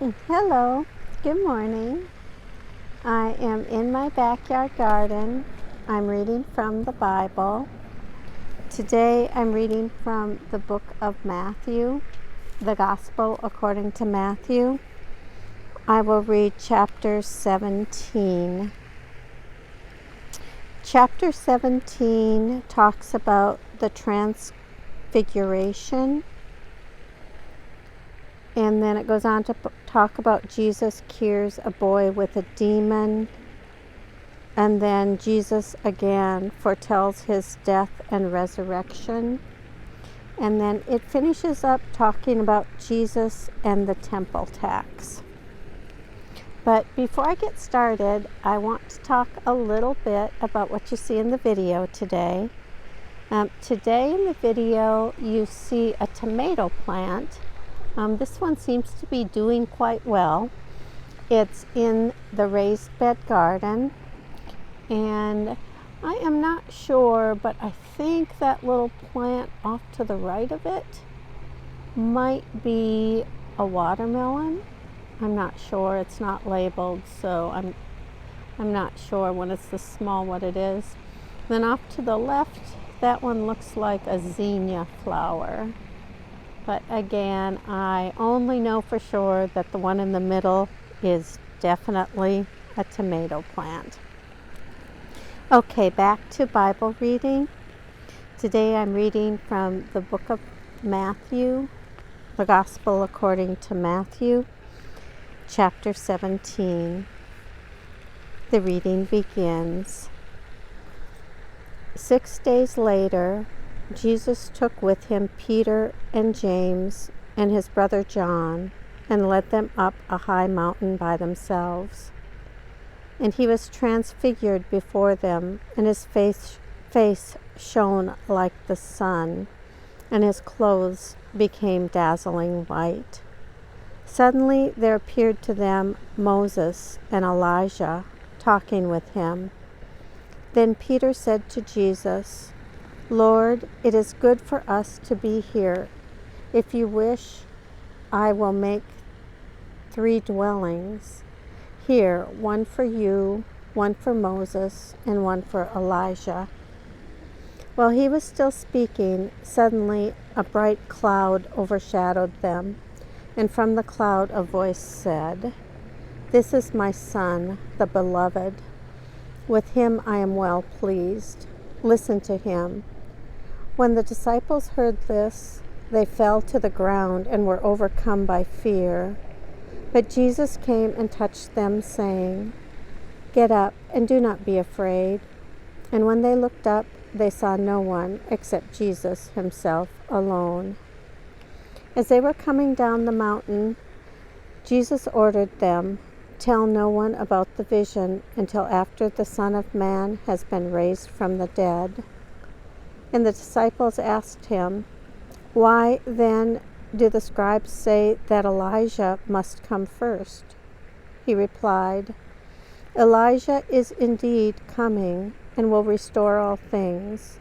Hello, good morning. I am in my backyard garden. I'm reading from the Bible. Today I'm reading from the book of Matthew, the Gospel according to Matthew. I will read chapter 17. Chapter 17 talks about the Transfiguration. And then it goes on to talk about Jesus cures a boy with a demon. And then Jesus again foretells his death and resurrection. And then it finishes up talking about Jesus and the temple tax. But before I get started, I want to talk a little bit about what you see in the video today. Today in the video, you see a tomato plant. This one seems to be doing quite well. It's in the raised bed garden, and I am not sure, but I think that little plant off to the right of it might be a watermelon. I'm not sure. It's not labeled, so I'm not sure when it's this small what it is. Then off to the left, that one looks like a zinnia flower. But again, I only know for sure that the one in the middle is definitely a tomato plant. Okay, back to Bible reading. Today I'm reading from the book of Matthew, the Gospel according to Matthew, chapter 17. The reading begins. 6 days later, Jesus took with him Peter and James and his brother John and led them up a high mountain by themselves. And he was transfigured before them, and his face shone like the sun, and his clothes became dazzling white. Suddenly there appeared to them Moses and Elijah talking with him. Then Peter said to Jesus, "Lord, it is good for us to be here. If you wish, I will make 3 dwellings here, one for you, one for Moses, and one for Elijah." While he was still speaking, suddenly a bright cloud overshadowed them, and from the cloud a voice said, "This is my Son, the Beloved. With him I am well pleased. Listen to him." When the disciples heard this, they fell to the ground and were overcome by fear. But Jesus came and touched them, saying, "Get up and do not be afraid." And when they looked up, they saw no one except Jesus himself alone. As they were coming down the mountain, Jesus ordered them, "Tell no one about the vision until after the Son of Man has been raised from the dead." And the disciples asked him, "Why then do the scribes say that Elijah must come first?" He replied, "Elijah is indeed coming and will restore all things.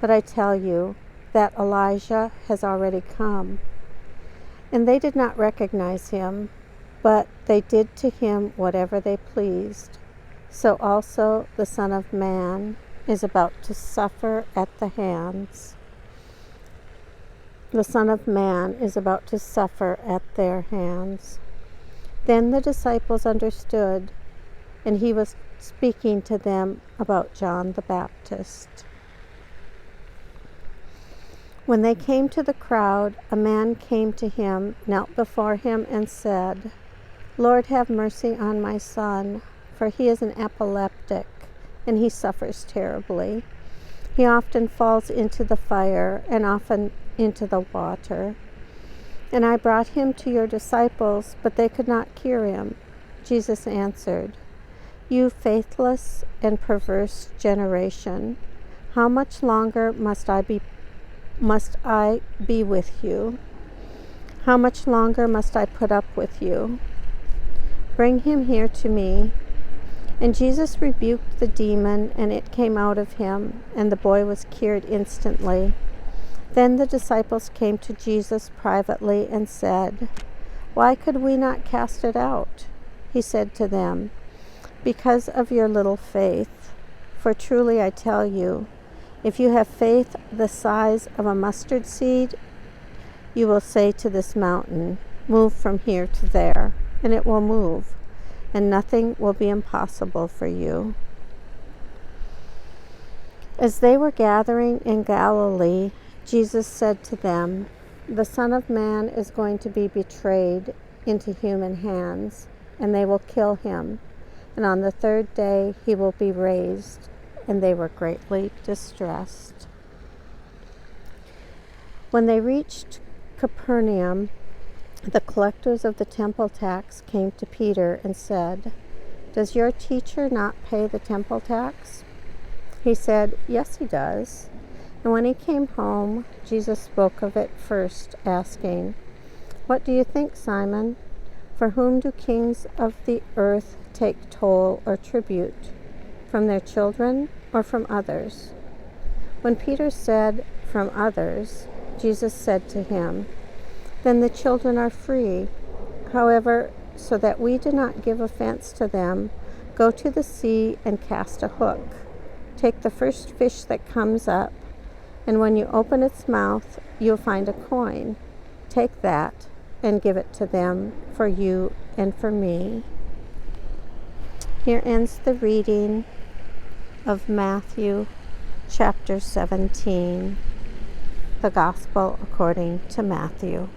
But I tell you that Elijah has already come." And they did not recognize him, but they did to him whatever they pleased. So also the Son of Man is about to suffer at the hands. The Son of Man is about to suffer at their hands. Then the disciples understood, and he was speaking to them about John the Baptist. When they came to the crowd, a man came to him, knelt before him, and said, "Lord, have mercy on my son, for he is an epileptic, and he suffers terribly. He often falls into the fire and often into the water. And I brought him to your disciples, but they could not cure him." Jesus answered, "You faithless and perverse generation, how much longer must I be with you? How much longer must I put up with you? Bring him here to me." And Jesus rebuked the demon, and it came out of him, and the boy was cured instantly. Then the disciples came to Jesus privately and said, Why could we not cast it out? He said to them, Because of your little faith. For truly I tell you, if you have faith the size of a mustard seed, you will say to this mountain, Move from here to there, and it will move, and nothing will be impossible for you. As they were gathering in Galilee, Jesus said to them, The Son of Man is going to be betrayed into human hands, and they will kill him, and on the third day he will be raised. And they were greatly distressed. When they reached Capernaum, the collectors of the temple tax came to Peter and said, Does your teacher not pay the temple tax? He said, Yes, he does. And when he came home, Jesus spoke of it first, asking, What do you think, Simon? For whom do kings of the earth take toll or tribute? From their children or from others? When Peter said, From others, Jesus said to him, Then the children are free. However, so that we do not give offense to them, go to the sea and cast a hook. Take the first fish that comes up, and when you open its mouth, you'll find a coin. Take that and give it to them for you and for me. Here ends the reading of Matthew chapter 17, the Gospel according to Matthew.